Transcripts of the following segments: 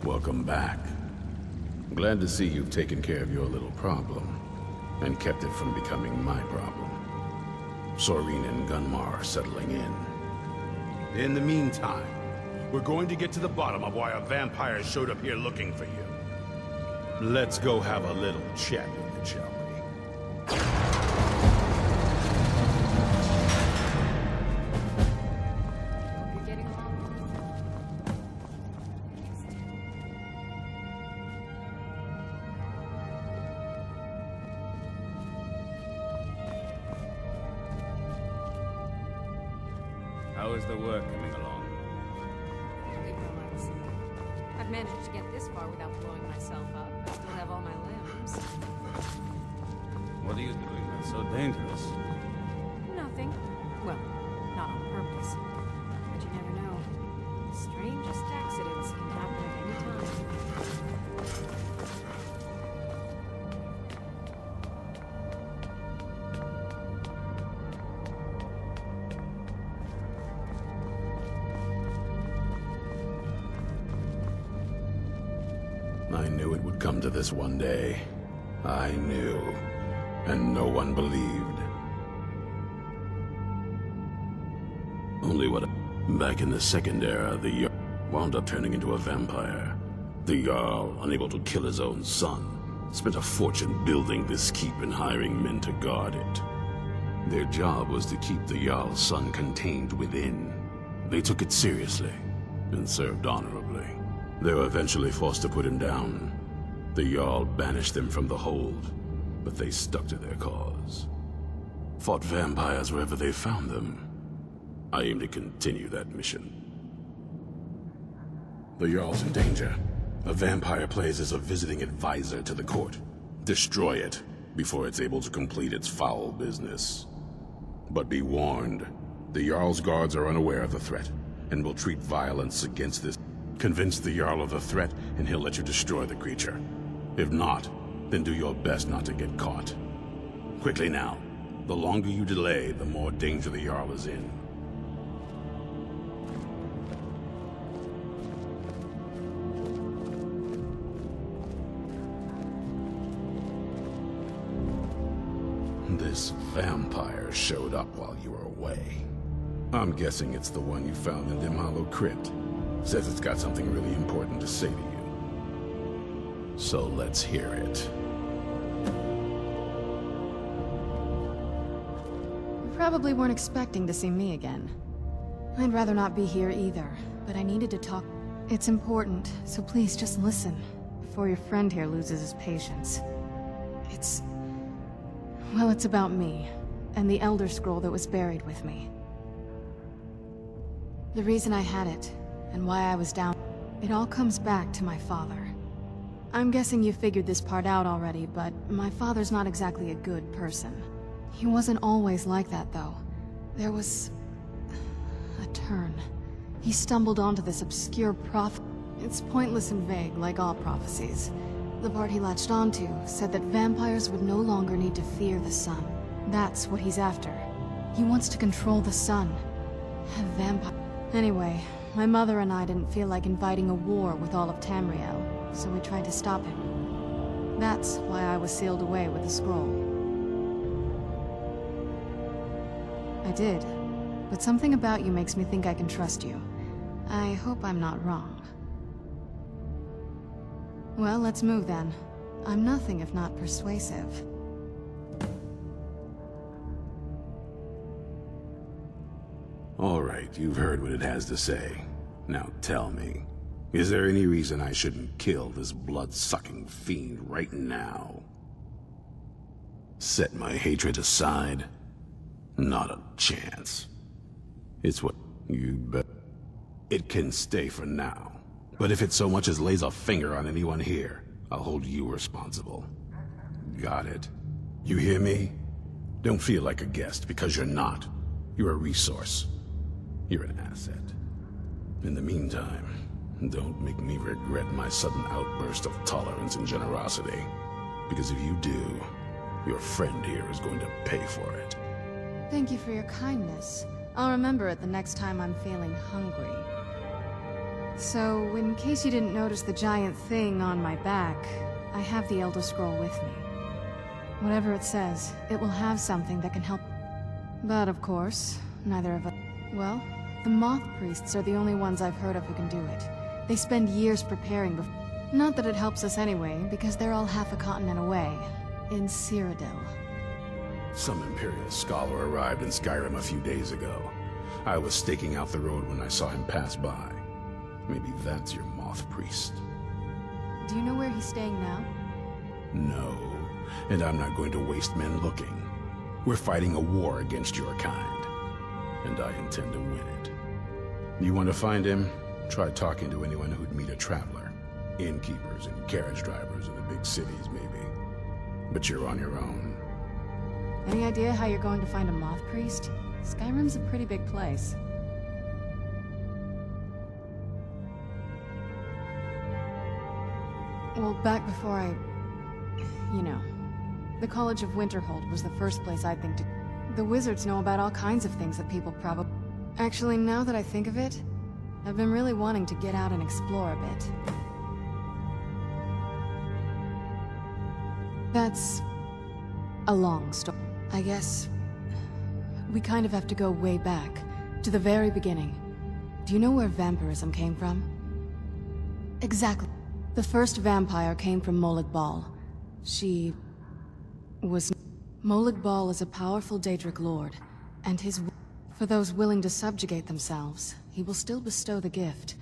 Welcome back. Glad to see you've taken care of your little problem, and kept it from becoming my problem. Soreen and Gunmar are settling in. In the meantime, we're going to get to the bottom of why a vampire showed up here looking for you. Let's go have a little chat with it, shall we? How is the work coming along? Fairly relaxing. I've managed to get this far without blowing myself up. I still have all my limbs. What are you doing that's so dangerous? Nothing. Well, not on purpose. But you never know. The strangest accidents can happen at any time. I knew it would come to this one day. I knew. And no one believed. Only what... Back in the Second Era, the Jarl wound up turning into a vampire. The Jarl, unable to kill his own son, spent a fortune building this keep and hiring men to guard it. Their job was to keep the Jarl's son contained within. They took it seriously, and served honorably. They were eventually forced to put him down. The Jarl banished them from the hold, but they stuck to their cause. Fought vampires wherever they found them. I aim to continue that mission. The Jarl's in danger. A vampire plays as a visiting advisor to the court. Destroy it before it's able to complete its foul business. But be warned, the Jarl's guards are unaware of the threat, and will treat violence against this. Convince the Jarl of the threat, and he'll let you destroy the creature. If not, then do your best not to get caught. Quickly now. The longer you delay, the more danger the Jarl is in. This vampire showed up while you were away. I'm guessing it's the one you found in Dim Hollow Crypt. Says it's got something really important to say to you. So let's hear it. You probably weren't expecting to see me again. I'd rather not be here either, but I needed to talk. It's important, so please just listen, before your friend here loses his patience. Well, it's about me, and the Elder Scroll that was buried with me. The reason I had it, and why I was down, it all comes back to my father. I'm guessing you figured this part out already, but my father's not exactly a good person. He wasn't always like that, though. There was a turn. He stumbled onto this obscure prophet. It's pointless and vague, like all prophecies. The part he latched onto said that vampires would no longer need to fear the sun. That's what he's after. He wants to control the sun. Have vampire... Anyway, my mother and I didn't feel like inviting a war with all of Tamriel, so we tried to stop him. That's why I was sealed away with the scroll. I did, but something about you makes me think I can trust you. I hope I'm not wrong. Well, let's move then. I'm nothing if not persuasive. All right, you've heard what it has to say. Now tell me, is there any reason I shouldn't kill this blood-sucking fiend right now? Set my hatred aside? Not a chance. It's what you bet. It can stay for now. But if it so much as lays a finger on anyone here, I'll hold you responsible. Got it? You hear me? Don't feel like a guest, because you're not. You're a resource. You're an asset. In the meantime, don't make me regret my sudden outburst of tolerance and generosity. Because if you do, your friend here is going to pay for it. Thank you for your kindness. I'll remember it the next time I'm feeling hungry. So, in case you didn't notice the giant thing on my back, I have the Elder Scroll with me. Whatever it says, it will have something that can help. But of course, neither of us... Well, the Moth Priests are the only ones I've heard of who can do it. They spend years preparing before... Not that it helps us anyway, because they're all half a continent away. In Cyrodiil. Some Imperial scholar arrived in Skyrim a few days ago. I was staking out the road when I saw him pass by. Maybe that's your Moth Priest. Do you know where he's staying now? No, and I'm not going to waste men looking. We're fighting a war against your kind, and I intend to win it. You want to find him? Try talking to anyone who'd meet a traveler. Innkeepers and carriage drivers in the big cities, maybe. But you're on your own. Any idea how you're going to find a Moth Priest? Skyrim's a pretty big place. Well, back before you know, the College of Winterhold was the first place I'd think to... The wizards know about all kinds of things that people probably... Actually, now that I think of it, I've been really wanting to get out and explore a bit. That's a long story. I guess we kind of have to go way back, to the very beginning. Do you know where vampirism came from? Exactly. The first vampire came from Molag Bal. She was... Molag Bal is a powerful Daedric lord, and for those willing to subjugate themselves, he will still bestow the gift,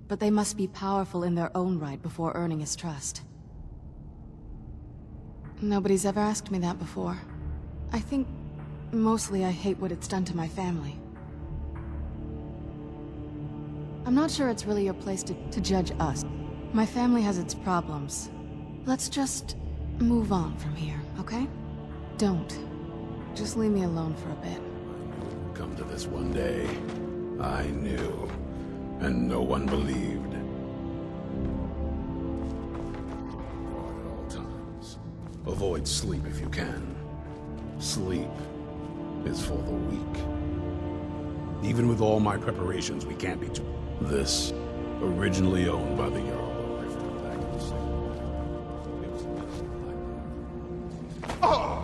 but they must be powerful in their own right before earning his trust. Nobody's ever asked me that before. I think mostly I hate what it's done to my family. I'm not sure it's really your place to judge us. My family has its problems. Let's just move on from here, okay? Don't. Just leave me alone for a bit. I knew it would come to this one day. I knew. And no one believed. Guard at all times. Avoid sleep if you can. Sleep is for the weak. Even with all my preparations, we can't be too... This, originally owned by the Yarla of Riften back in the city. It was built by... Oh!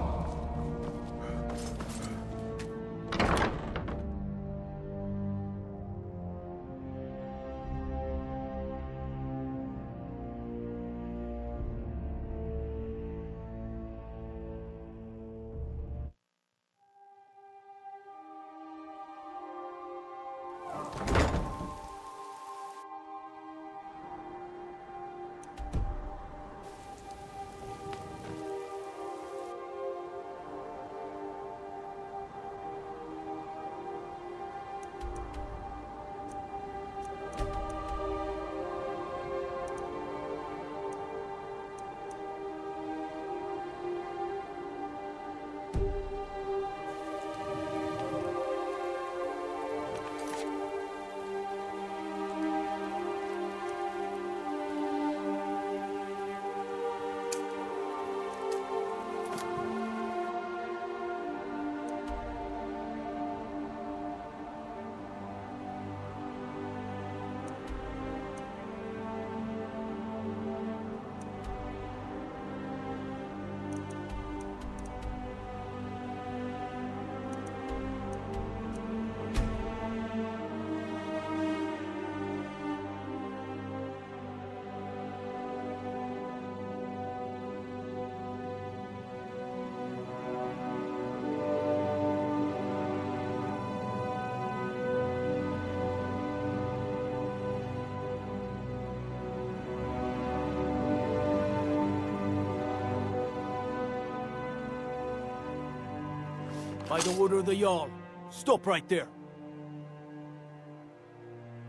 By the order of the Jarl, stop right there.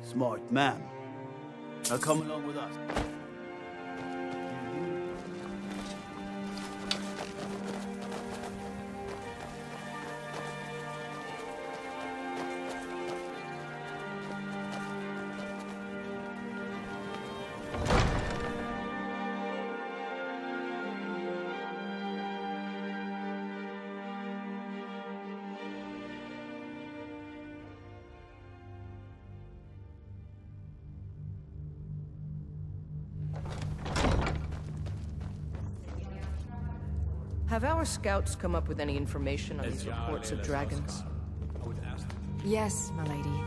Smart man. Now come along with us. Have our scouts come up with any information on these reports of dragons? Yes, my lady.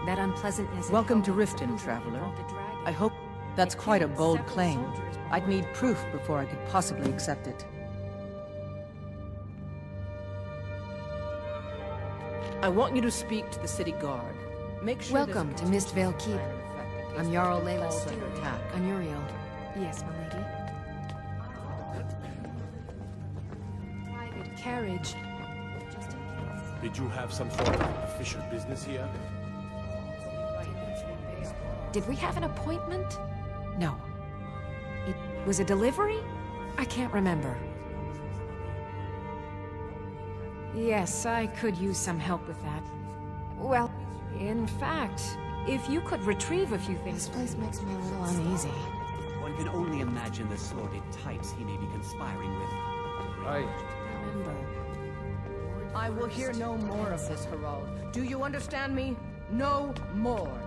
That unpleasantness... Welcome to Riften, traveler. I hope... That's quite a bold claim. I'd need proof before I could possibly accept it. I want you to speak to the city guard. Make sure Welcome to Mistvale Keep. I'm Jarl Layla's steward. attack. I'm Uriel. Yes, my lady. Private carriage. Just in case. Did you have some sort of official business here? Did we have an appointment? No. It was a delivery? I can't remember. Yes, I could use some help with that. Well, in fact, if you could retrieve a few things... This place makes me a little uneasy. One can only imagine the sordid types he may be conspiring with. Remember. I will hear no more of this, Harald. Do you understand me? No more.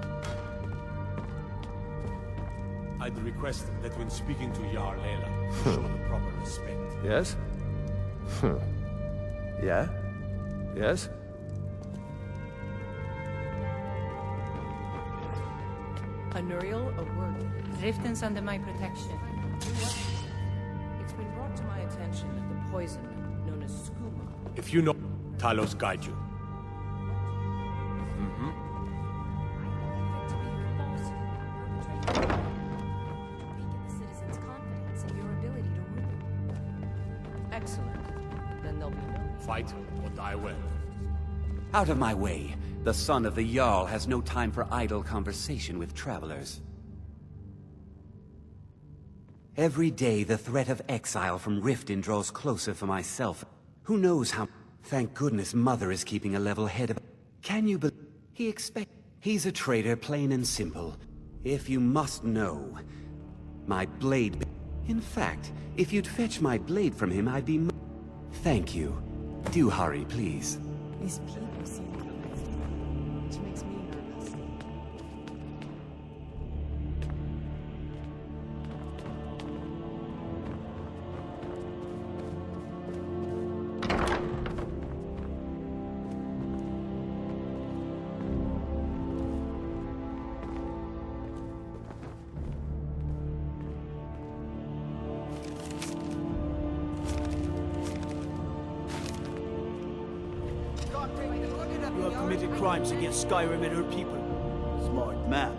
I'd request that when speaking to Jarl Layla, show the proper respect. Yes? Yeah? Yes? Anuriel, a word. Riften's under my protection. It's been brought to my attention that the poison, known as skooma... If you know, Talos guide you. Excellent. Then there'll be no... Fight or die well. Out of my way. The son of the Jarl has no time for idle conversation with travelers. Every day the threat of exile from Riften draws closer for myself. Who knows how... Thank goodness Mother is keeping a level head. Can you believe... He's a traitor, plain and simple. If you must know... My blade... In fact, if you'd fetch my blade from him, I'd be... Thank you. Do hurry, please. These people seem crazy, which makes me nervous. You have committed crimes against Skyrim and her people. Smart man.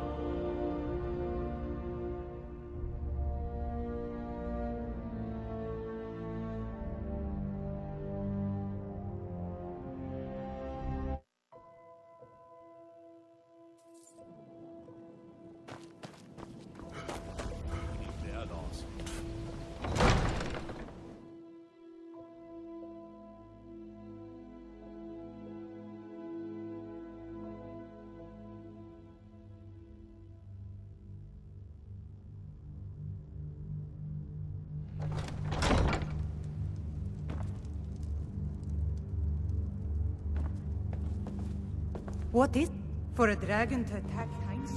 What is... For a dragon to attack Times?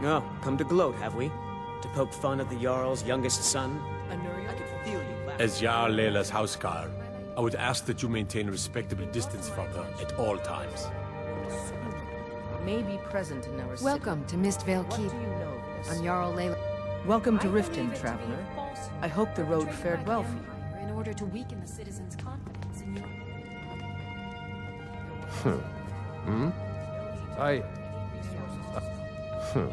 Oh, come to gloat, have we? To poke fun at the Jarl's youngest son? Anuriel, I could feel you laughing. As Jarl Layla's housecarl, I would ask that you maintain a respectable distance from her at all times. May be present in our city. Welcome to Mistvale What Keep. do you know of this? I'm Jarl Layla. Welcome to Riften, traveler. I hope the road fared well for you. In order to weaken the citizens' confidence in your... I... Thank you, Anuriel.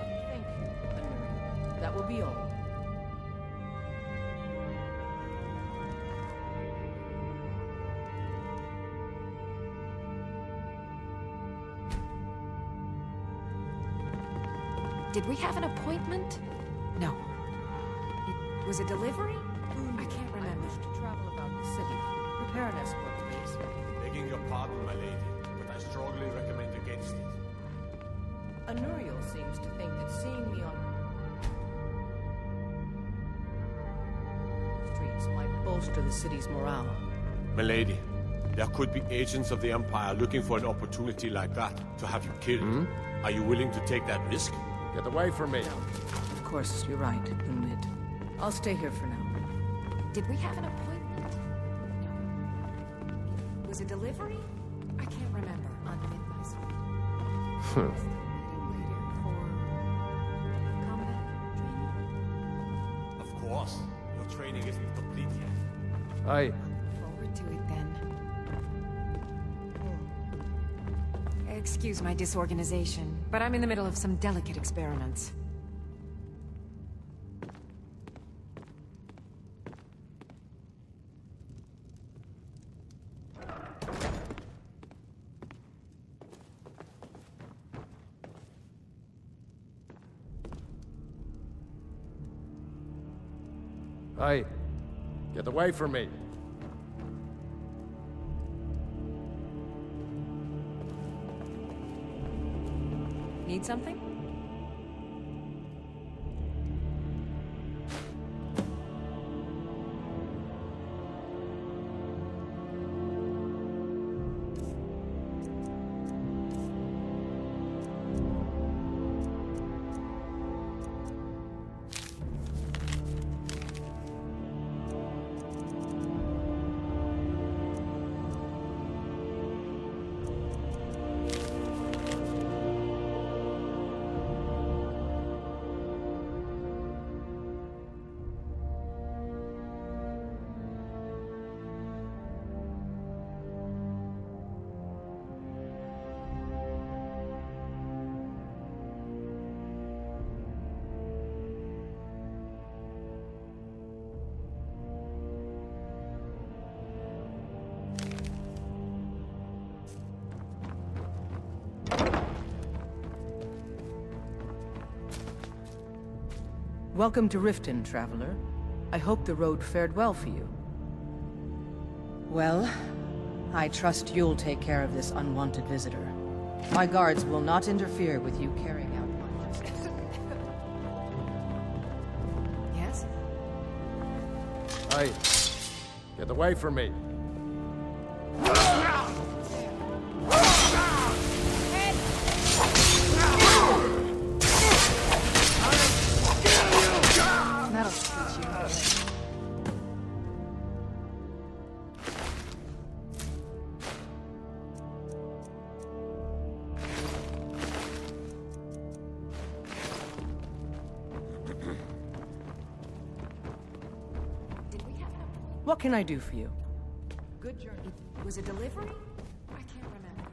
That will be all. Did we have an appointment? No. It was a delivery? I can't I remember. wish to travel about the city. Prepare an escort, please. Begging your pardon, my lady, but I strongly recommend against it. Anuriel seems to think that seeing me on streets might bolster the city's morale. My lady, there could be agents of the Empire looking for an opportunity like that to have you killed. Are you willing to take that risk? Get away from me. Of course, you're right, Umid. I'll stay here for now. Did we have an appointment? No. It was a delivery? I can't remember. On Midnight Street. Still waiting later for combat training? Of course. Your training isn't complete yet. Aye. Forward to it then. Excuse my disorganization, but I'm in the middle of some delicate experiments. Aye. Get away from me. Need something? Welcome to Riften, traveler. I hope the road fared well for you. Well, I trust you'll take care of this unwanted visitor. My guards will not interfere with you carrying out my justice. Yes? Aye. Get away from me. That'll teach you. Did we have an appointment? What can I do for you? Good journey. It was a delivery? I can't remember.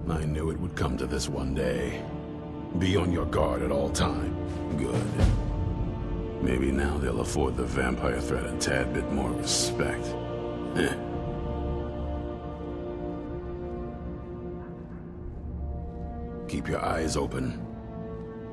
I knew it would come to this one day. Be on your guard at all time. Good. Maybe now they'll afford the vampire threat a tad bit more respect. Keep your eyes open.